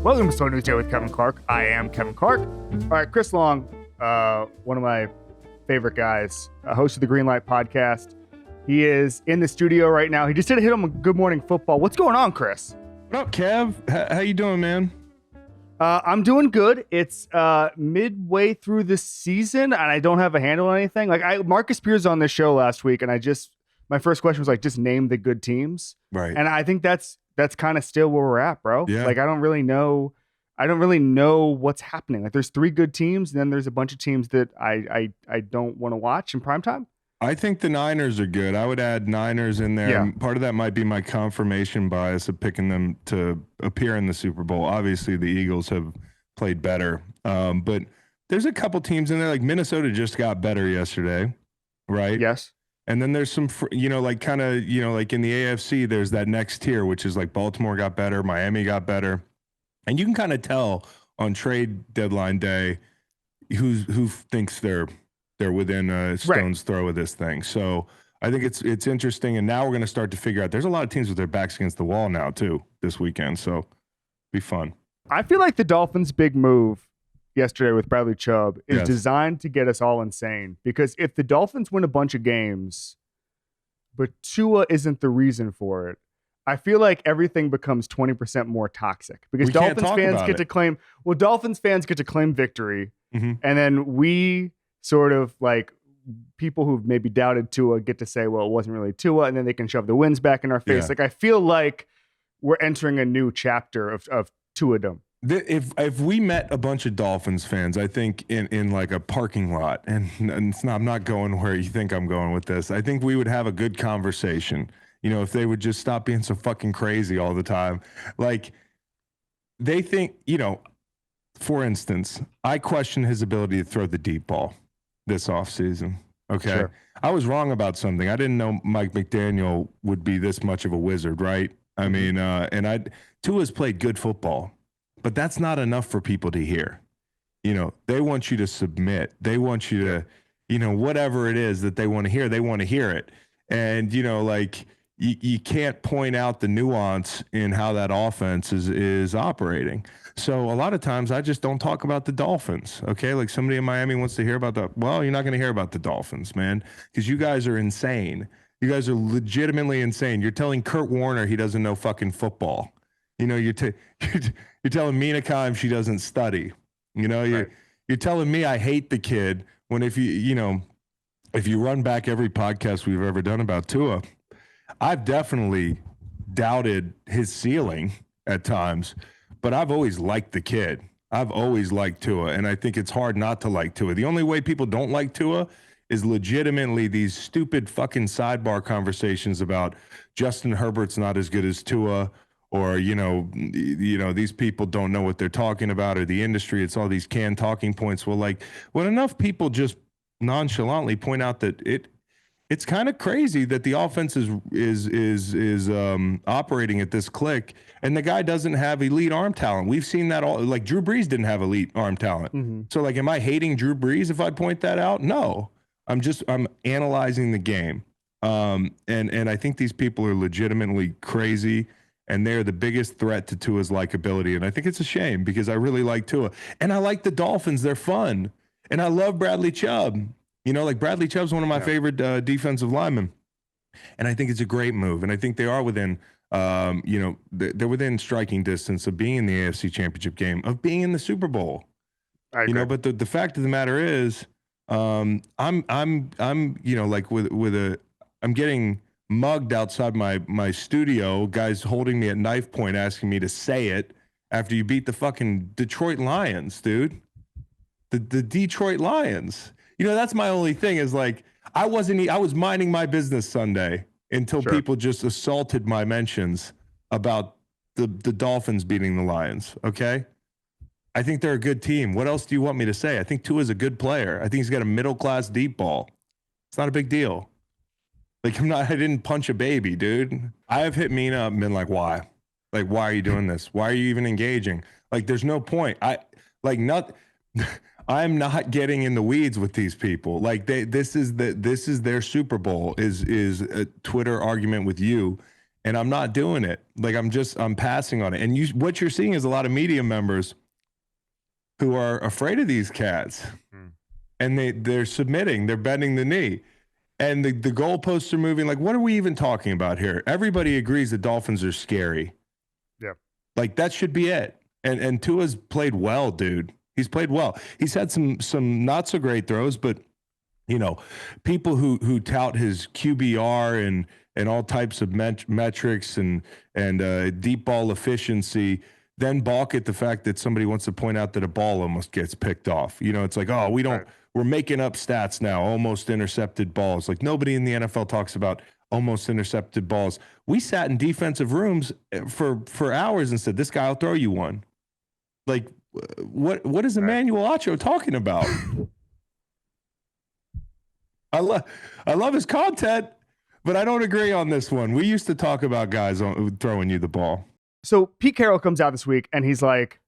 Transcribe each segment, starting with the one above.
Welcome to Slow News Day with Kevin Clark. I am Kevin Clark. All right, Chris Long, one of my favorite guys, host of the Green Light podcast. He is in the studio right now. He just did a hit on Good Morning Football. What's going on, Chris? What up, Kev? How you doing, man? I'm doing good. It's midway through the season, and I don't have a handle on anything. Marcus Spears on this show last week, and my first question was just name the good teams. Right. And I think that's kind of still where we're at, bro. Yeah. I don't really know what's happening. There's 3 good teams, and then there's a bunch of teams that I don't want to watch in primetime. I think the Niners are good. I would add Niners in there. Yeah. Part of that might be my confirmation bias of picking them to appear in the Super Bowl. Obviously, the Eagles have played better. But there's a couple teams in there, like Minnesota just got better yesterday, right? Yes. And then there's some, in the AFC, there's that next tier, which is like Baltimore got better, Miami got better. And you can kind of tell on trade deadline day who thinks they're within a stone's throw of this thing. So I think it's interesting. And now we're going to start to figure out there's a lot of teams with their backs against the wall now too this weekend. So be fun. I feel like the Dolphins' big move yesterday with Bradley Chubb is designed to get us all insane, because if the Dolphins win a bunch of games, but Tua isn't the reason for it, I feel like everything becomes 20% more toxic, because Dolphins fans get to claim victory. Mm-hmm. And then we sort of people who've maybe doubted Tua get to say, well, it wasn't really Tua, and then they can shove the wins back in our face. Yeah. I feel like we're entering a new chapter of Tua-dom. If we met a bunch of Dolphins fans, I think in like a parking lot, and I'm not going where you think I'm going with this, I think we would have a good conversation. If they would just stop being so fucking crazy all the time. They think, for instance, I question his ability to throw the deep ball this offseason. Okay. Sure. I was wrong about something. I didn't know Mike McDaniel would be this much of a wizard, right? I mean, Tua's played good football, but that's not enough for people to hear. They want you to submit. They want you to, whatever it is that they want to hear it. And, you can't point out the nuance in how that offense is operating. So a lot of times I just don't talk about the Dolphins. Okay. Like somebody in Miami wants to hear about well, you're not going to hear about the Dolphins, man, because you guys are insane. You guys are legitimately insane. You're telling Kurt Warner he doesn't know fucking football. You're telling Mina Kimes she doesn't study. You're telling me I hate the kid when if you run back every podcast we've ever done about Tua, I've definitely doubted his ceiling at times, but I've always liked the kid. I've always liked Tua, and I think it's hard not to like Tua. The only way people don't like Tua is legitimately these stupid fucking sidebar conversations about Justin Herbert's not as good as Tua, or these people don't know what they're talking about, or the industry. It's all these canned talking points. Well, when enough people just nonchalantly point out that it's kind of crazy that the offense is operating at this click, and the guy doesn't have elite arm talent. We've seen that all. Like Drew Brees didn't have elite arm talent. Mm-hmm. So am I hating Drew Brees if I point that out? No, I'm analyzing the game. And I think these people are legitimately crazy, and they're the biggest threat to Tua's likability. And I think it's a shame, because I really like Tua, and I like the Dolphins. They're fun, and I love Bradley Chubb. Bradley Chubb's one of my favorite defensive linemen. And I think it's a great move. And I think they are within, they're within striking distance of being in the AFC Championship game, of being in the Super Bowl. I agree. But the fact of the matter is, I'm getting mugged outside my studio, guys holding me at knife point, asking me to say it after you beat the fucking Detroit Lions, dude. The Detroit Lions. That's my only thing is I was minding my business Sunday until people just assaulted my mentions about the Dolphins beating the Lions. Okay. I think they're a good team. What else do you want me to say? I think Tua's a good player. I think he's got a middle-class deep ball. It's not a big deal. I didn't punch a baby, dude. I have hit Mina up and been like, why? Why are you doing this? Why are you even engaging? There's no point. I'm not getting in the weeds with these people. This is their Super Bowl is a Twitter argument with you and I'm not doing it. Like I'm passing on it. And what you're seeing is a lot of media members who are afraid of these cats, and they're submitting, they're bending the knee, and the goalposts are moving. Like, what are we even talking about here? Everybody agrees the Dolphins are scary. Yeah, like that should be it. And Tua's played well, dude. He's played well. He's had some not so great throws, but people who tout his QBR and all types of metrics and deep ball efficiency, then balk at the fact that somebody wants to point out that a ball almost gets picked off. It's like, oh, we're making up stats now, almost intercepted balls. Like nobody in the NFL talks about almost intercepted balls. We sat in defensive rooms for hours and said, this guy will throw you one. Like, what is Emmanuel Acho talking about? I love his content, but I don't agree on this one. We used to talk about guys throwing you the ball. So Pete Carroll comes out this week and he's like,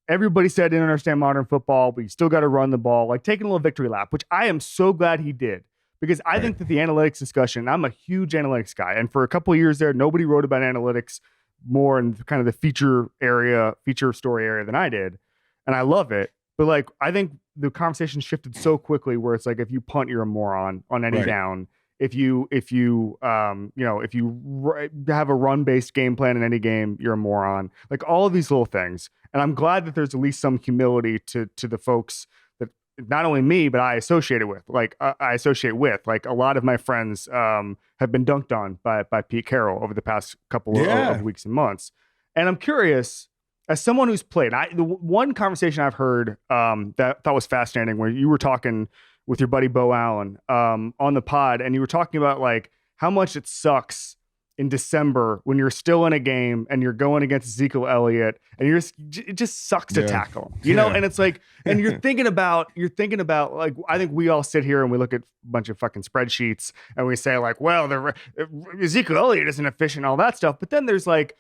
everybody said didn't understand modern football, but you still got to run the ball, like taking a little victory lap, which I am so glad he did, because I think that the analytics discussion, I'm a huge analytics guy. And for a couple of years there, nobody wrote about analytics more in kind of the feature story area than I did. And I love it. But like, I think the conversation shifted so quickly where it's like, if you punt, you're a moron on any down. If you have a run-based game plan in any game, you're a moron. Like all of these little things. And I'm glad that there's at least some humility to the folks that not only me, but I associate with. Like a lot of my friends have been dunked on by Pete Carroll over the past couple of weeks and months. And I'm curious, as someone who's played, the one conversation I've heard that I thought was fascinating, where you were talking with your buddy Bo Allen on the pod, and you were talking about like how much it sucks in December when you're still in a game and you're going against Ezekiel Elliott, and it just sucks to tackle, you know? And it's like, and you're thinking about like, I think we all sit here and we look at a bunch of fucking spreadsheets and we say like, well, Ezekiel Elliott isn't efficient, all that stuff. But then there's like,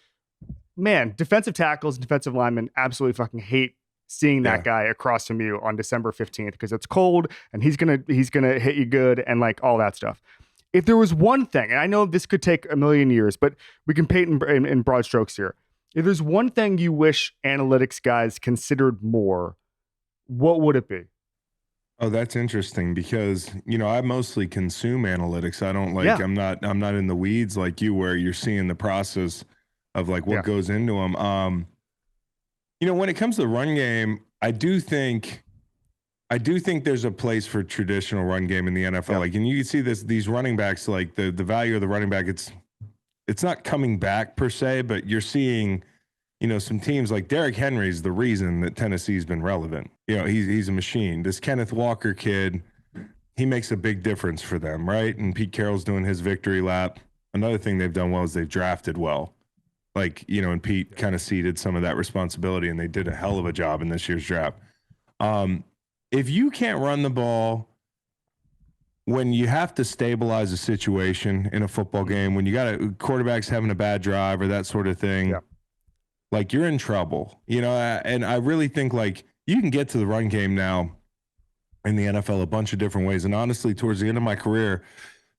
man, defensive tackles and defensive linemen absolutely fucking hate seeing that guy across from you on December 15th because it's cold and he's gonna hit you good and like all that stuff. If there was one thing, and I know this could take a million years, but we can paint in broad strokes here. If there's one thing you wish analytics guys considered more, what would it be? Oh, that's interesting because, I mostly consume analytics. I don't I'm not in the weeds like you, where you're seeing the process of like what goes into them. When it comes to the run game, I do think there's a place for traditional run game in the NFL. Like, and you can see these running backs, like the value of the running back, it's not coming back per se, but you're seeing, some teams like Derrick Henry's the reason that Tennessee's been relevant. He's a machine. This Kenneth Walker kid, he makes a big difference for them, right? And Pete Carroll's doing his victory lap. Another thing they've done well is they've drafted well. Like, and Pete kind of ceded some of that responsibility, and they did a hell of a job in this year's draft. If you can't run the ball when you have to stabilize a situation in a football game, when you got quarterback's having a bad drive or that sort of thing, like you're in trouble, and I really think like you can get to the run game now in the NFL a bunch of different ways. And honestly, towards the end of my career,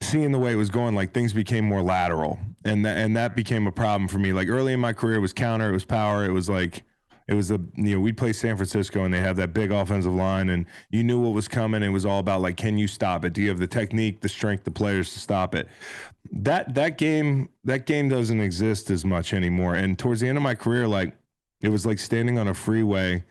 seeing the way it was going, like things became more lateral, and that became a problem for me. Like early in my career, it was counter, it was power, it was we'd play San Francisco and they have that big offensive line, and you knew what was coming. It was all about like, can you stop it? Do you have the technique, the strength, the players to stop it? That game doesn't exist as much anymore. And towards the end of my career, like it was like standing on a freeway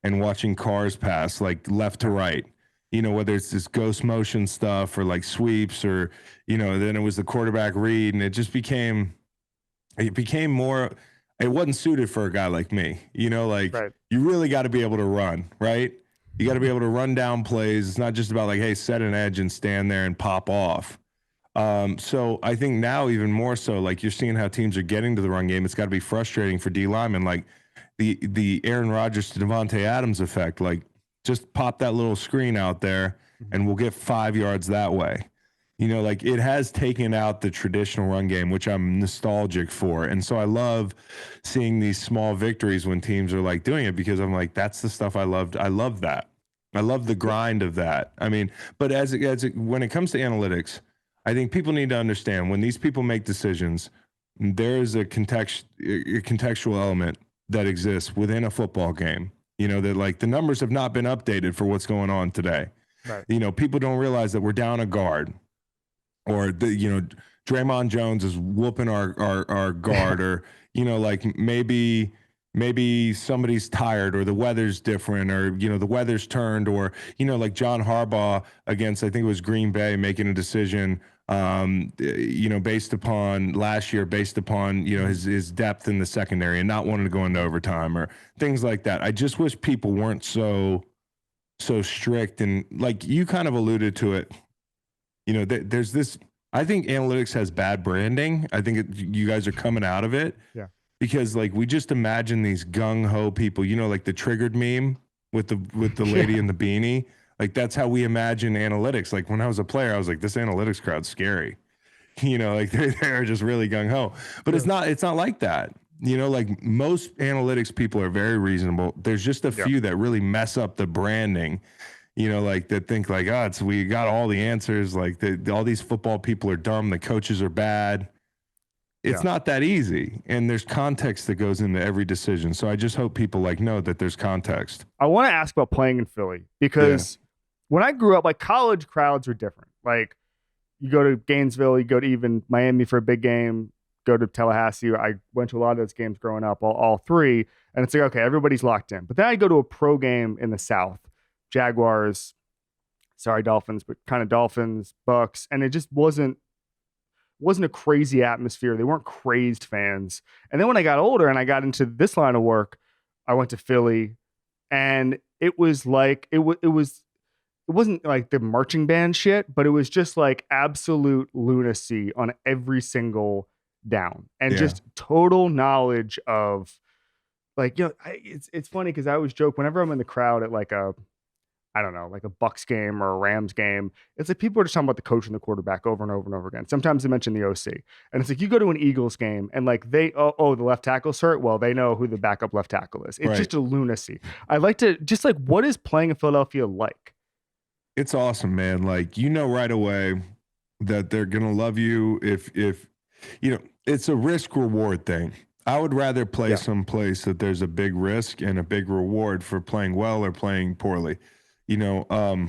and watching cars pass like left to right. Whether it's this ghost motion stuff or like sweeps or, then it was the quarterback read, and it became more, it wasn't suited for a guy like me, You really got to be able to run, right? You got to be able to run down plays. It's not just about like, hey, set an edge and stand there and pop off. So I think now even more so, like you're seeing how teams are getting to the run game. It's got to be frustrating for D linemen, like the Aaron Rodgers to Devontae Adams effect, like, just pop that little screen out there and we'll get 5 yards that way. Like it has taken out the traditional run game, which I'm nostalgic for. And so I love seeing these small victories when teams are like doing it, because I'm like, that's the stuff I loved. I love that. I love the grind of that. I mean, but when it comes to analytics, I think people need to understand when these people make decisions, there's a contextual element that exists within a football game. You know, that like the numbers have not been updated for what's going on today. Right. You know, people don't realize that we're down a guard, or Draymond Jones is whooping our guard, or like maybe somebody's tired, or the weather's different, or the weather's turned, or like John Harbaugh against, I think it was Green Bay, making a decision based upon last year, based upon his depth in the secondary and not wanting to go into overtime or things like that. I just wish people weren't so strict, and like you kind of alluded to it. There's this. I think analytics has bad branding. I think you guys are coming out of it. Yeah. Because like we just imagine these gung ho people, like the triggered meme with the lady in the beanie. Like that's how we imagine analytics. Like when I was a player, I was like, this analytics crowd's scary. Like they're just really gung ho. But it's not like that. Like most analytics people are very reasonable. There's just a few that really mess up the branding. Like that think like, we got all the answers. Like all these football people are dumb. The coaches are bad. It's not that easy, and there's context that goes into every decision. So I just hope people know that there's context. I want to ask about playing in Philly, because when I grew up, like college crowds are different. Like you go to Gainesville, you go to even Miami for a big game, go to Tallahassee. I went to a lot of those games growing up, all three, and it's like, okay, everybody's locked in. But then I go to a pro game in the South, Jaguars, Dolphins, but kind of Dolphins, Bucks, and it just wasn't a crazy atmosphere. They weren't crazed fans. And then when I got older and I got into this line of work, I went to Philly, and it was like, it wasn't like the marching band shit, but it was just like absolute lunacy on every single down, and just total knowledge of like, it's funny because I always joke whenever I'm in the crowd at like a Bucks game or a Rams game, it's like people are just talking about the coach and the quarterback over and over and over again. Sometimes they mention the OC. And it's like you go to an Eagles game and like the left tackle's hurt. Well, they know who the backup left tackle is. It's just a lunacy. I like to just like, what is playing in Philadelphia like? It's awesome, man. Like, right away that they're going to love you if it's a risk reward thing. I would rather play someplace that there's a big risk and a big reward for playing well or playing poorly. The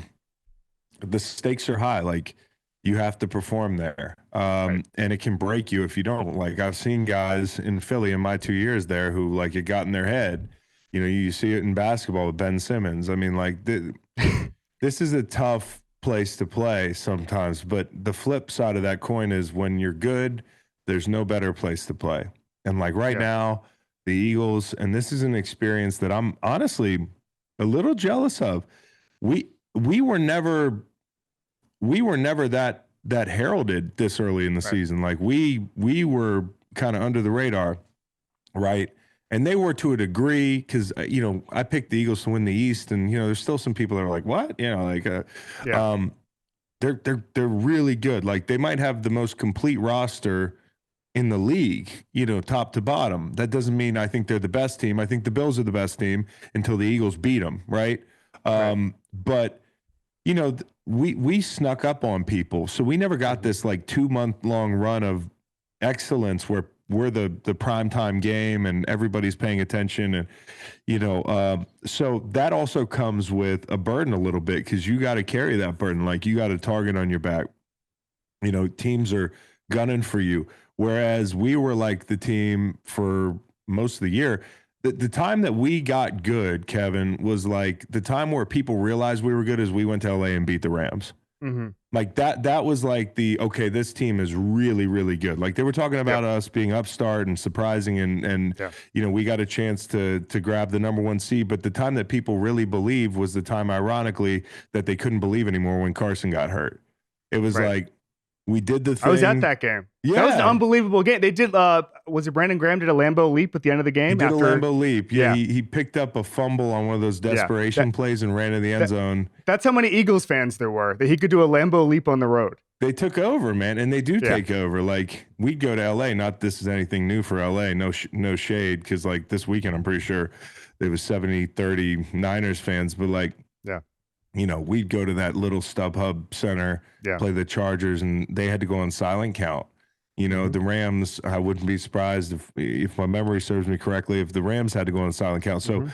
stakes are high. Like you have to perform there. And it can break you if you don't. Like I've seen guys in Philly in my 2 years there who like it got in their head. You see it in basketball with Ben Simmons. I mean, like this is a tough place to play sometimes, but the flip side of that coin is when you're good, there's no better place to play. And like right now, the Eagles, and this is an experience that I'm honestly a little jealous of. We were never that heralded this early in the season. Like we were kind of under the radar, right? And they were to a degree because I picked the Eagles to win the East, and there's still some people that are like, what? They're really good. Like they might have the most complete roster in the league, top to bottom. That doesn't mean I think they're the best team. I think the Bills are the best team until the Eagles beat them, right? But we snuck up on people, so we never got this like 2-month long run of excellence where we're the primetime game and everybody's paying attention, and so that also comes with a burden a little bit because you got to carry that burden. Like you got a target on your back. Teams are gunning for you, whereas we were like the team for most of the year. The time that we got good, Kevin, was like the time where people realized we were good as we went to LA and beat the Rams. Mm-hmm. Like that was like this team is really, really good. Like they were talking about us being upstart and surprising and we got a chance to grab the number 1 seed. But the time that people really believed was the time, ironically, that they couldn't believe anymore when Carson got hurt. It was like, we did the thing. I was at that game. Yeah. That was an unbelievable game. They did, was it Brandon Graham did a Lambeau leap at the end of the game? He did a Lambeau leap. Yeah. He picked up a fumble on one of those desperation plays and ran in the end zone. That's how many Eagles fans there were, that he could do a Lambeau leap on the road. They took over, man. And they do take over. Like we'd go to LA, not this is anything new for LA. No shade. Cause like this weekend, I'm pretty sure there was 70-30 Niners fans, but like, we'd go to that little StubHub center, play the Chargers, and they had to go on silent count. You know, the Rams, I wouldn't be surprised if my memory serves me correctly, if the Rams had to go on silent count. So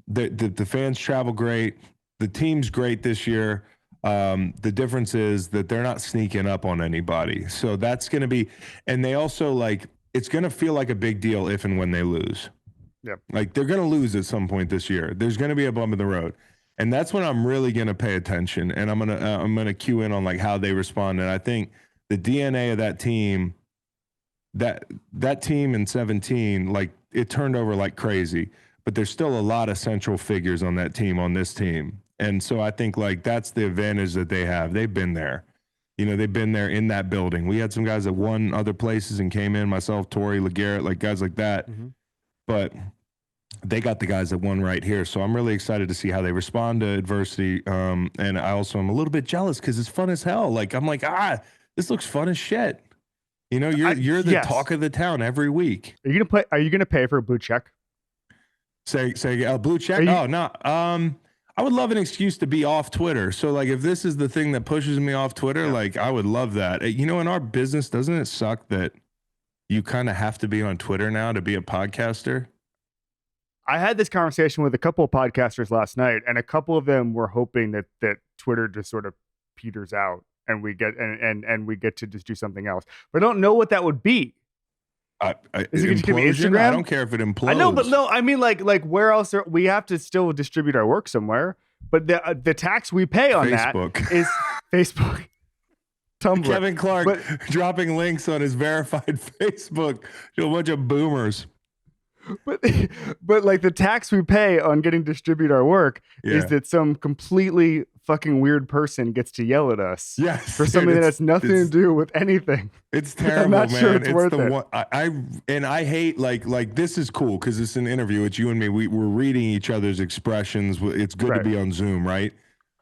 the fans travel great. The team's great this year. The difference is that they're not sneaking up on anybody. So that's going to be, and they also like, it's going to feel like a big deal if and when they lose. Yep. Like they're going to lose at some point this year. There's going to be a bump in the road. And that's when I'm really going to pay attention. And I'm going to cue in on like how they respond. And I think the DNA of that team, that team in 17, like it turned over like crazy, but there's still a lot of central figures on that team, on this team. And so I think like that's the advantage that they have. They've been there. You know, they've been there in that building. We had some guys that won other places and came in, myself, Torrey, LeGarrette, like guys like that. But they got the guys that won right here. So I'm really excited to see how they respond to adversity. And I also am a little bit jealous because it's fun as hell. Like I'm like, this looks fun as shit. You know, you're the talk of the town every week. Are you gonna pay for a blue check? Say blue check? Oh no. I would love an excuse to be off Twitter. So like if this is the thing that pushes me off Twitter, like I would love that. You know, in our business, doesn't it suck that you kind of have to be on Twitter now to be a podcaster? I had this conversation with a couple of podcasters last night, and a couple of them were hoping that Twitter just sort of peters out and we get and we get to just do something else. But I don't know what that would be. Is it going to be Instagram? I don't care if it implodes. I know, but no, I mean like where else we have to still distribute our work somewhere. But the tax we pay on Facebook. that is Facebook, Tumblr. Kevin Clark dropping links on his verified Facebook to a bunch of boomers. But like the tax we pay on getting to distribute our work is that some completely fucking weird person gets to yell at us for something that has nothing to do with anything. It's terrible, I'm not man. Sure it's worth it. One, I hate like this is cool because it's an interview. It's you and me. We're reading each other's expressions. It's good to be on Zoom, right?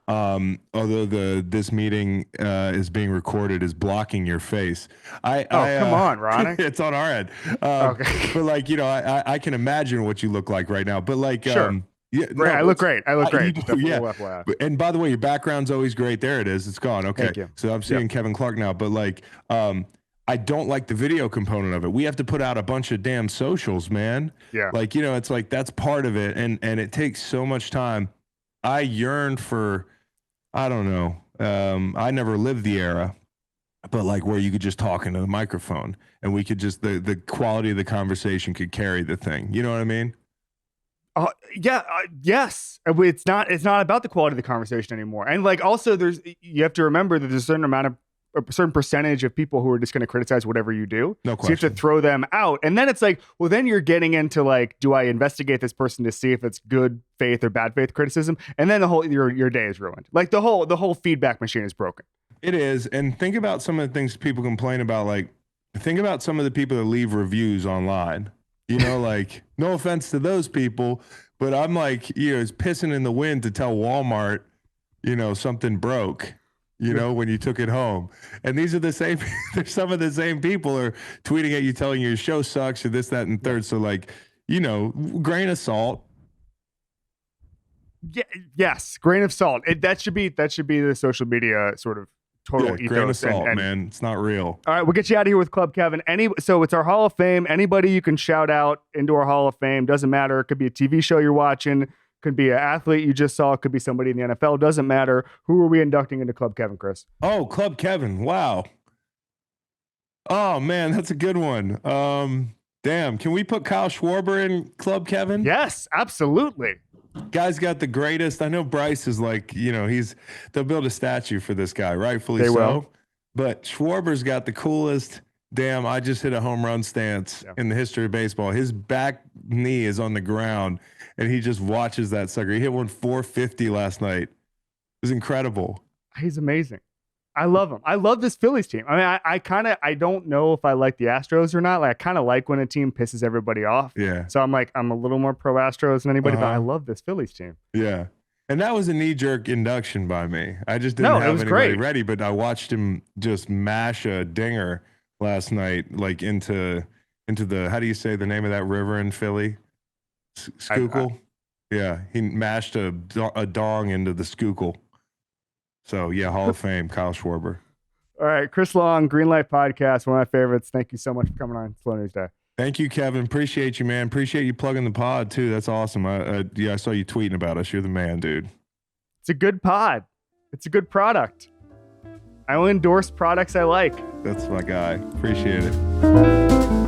Although this meeting is being recorded is blocking your face. Come on, Ronak. It's on our end. Okay. But like, you know, I can imagine what you look like right now. But like, I look great. Yeah. And by the way, your background's always great. There it is. It's gone. Okay. Thank you. So I'm seeing Kevin Clark now. But like, I don't like the video component of it. We have to put out a bunch of damn socials, man. Yeah. Like, you know, it's like that's part of it, and it takes so much time. I yearn for, I don't know. I never lived the era, but like where you could just talk into the microphone and we could just the quality of the conversation could carry the thing. You know what I mean? Yes. It's not about the quality of the conversation anymore. And like also you have to remember that there's a certain percentage of people who are just going to criticize whatever you do. No question. So you have to throw them out. And then it's like, well, then you're getting into like, do I investigate this person to see if it's good faith or bad faith criticism? And then your day is ruined. Like the whole feedback machine is broken. It is. And think about some of the things people complain about. Like, think about some of the people that leave reviews online. You know, like, no offense to those people, but I'm like, you know, it's pissing in the wind to tell Walmart, you know, something broke, you know, when you took it home. And these are the same, there's some of the same people are tweeting at you, telling you your show sucks or this, that, and third. So like, you know, grain of salt. Yeah, yes, grain of salt. That should be the social media sort of total ethos. Grain of salt, man. It's not real. All right, we'll get you out of here with Club Kevin. So it's our Hall of Fame. Anybody you can shout out into our Hall of Fame. Doesn't matter. It could be a TV show you're watching. Could be an athlete you just saw. Could be somebody in the NFL. Doesn't matter. Who are we inducting into Club Kevin, Chris? Oh, Club Kevin. Wow. Oh, man, that's a good one. Damn. Can we put Kyle Schwarber in Club Kevin? Yes, absolutely. Guy's got the greatest. I know Bryce is like, you know, they'll build a statue for this guy, rightfully they so. Will. But Schwarber's got the coolest, damn, I just hit a home run stance in the history of baseball. His back knee is on the ground, and he just watches that sucker. He hit one 450 last night. It was incredible. He's amazing. I love him. I love this Phillies team. I mean, I don't know if I like the Astros or not. Like, I kind of like when a team pisses everybody off. Yeah. So I'm a little more pro Astros than anybody, but I love this Phillies team. Yeah. And that was a knee-jerk induction by me. I just didn't have anybody ready, but I watched him just mash a dinger last night, like into the, how do you say the name of that river in Philly? Schuylkill? Yeah. He mashed a dong into the Schuylkill. So, yeah, Hall of Fame, Kyle Schwarber. All right, Chris Long, Greenlight Podcast, one of my favorites. Thank you so much for coming on Slow News Day. Thank you, Kevin. Appreciate you, man. Appreciate you plugging the pod too. That's awesome. I saw you tweeting about us. You're the man, dude. It's a good pod. It's a good product. I only endorse products I like. That's my guy. Appreciate it.